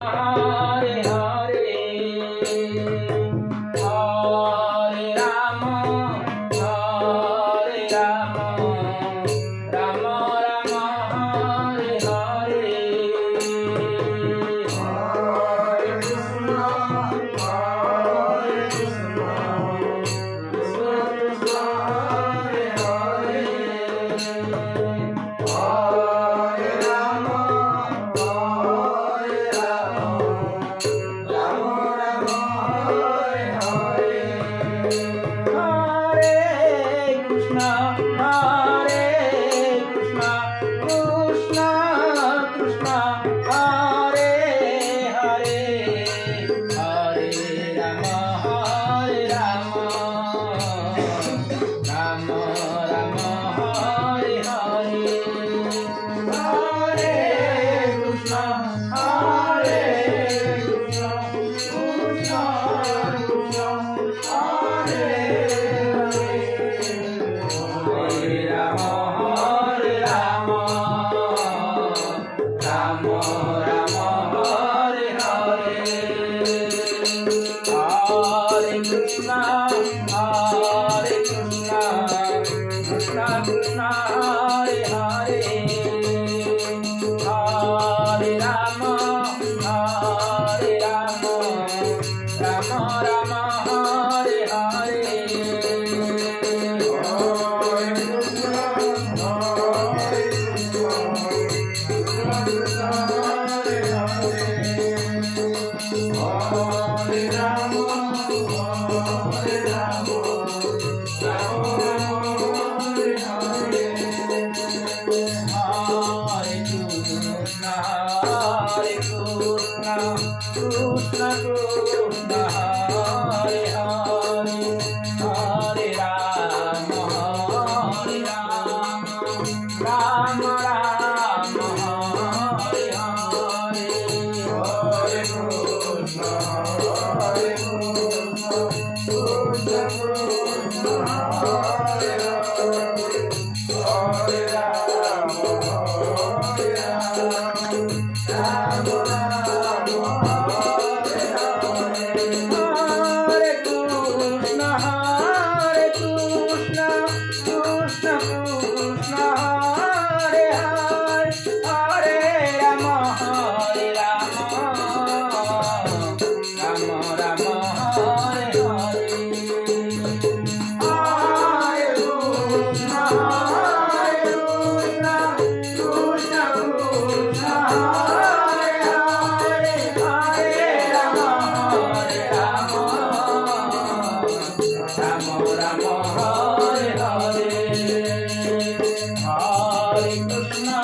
Hare Hare Hare Ram Ram Ram Hare Hare Hare Krishna Krishna Krishna Hare Hare Hare Ram Ram Ram Hare Hare Hare Krishna Krishna Krishna Hare Hare Hare Ram Ram Ram Hare Hare Hare Krishna Krishna Krishna Hare Hare Hare Ram Ram Hare Hare Hare Krishna Krishna Krishna Hare Hare Hare Ram Ram Ram Hare Hare Hare Krishna Krishna Krishna Hare Hare Hare Ram Ram Ram Hare Hare Hare Krishna Hare Ram Hare Krishna Krishna Krishna Hare Hare Hare Ram Ram Ram Hare Hare Hare Krishna Krishna Hare Hare Hare Ram Ram Hare Hare Hare Krishna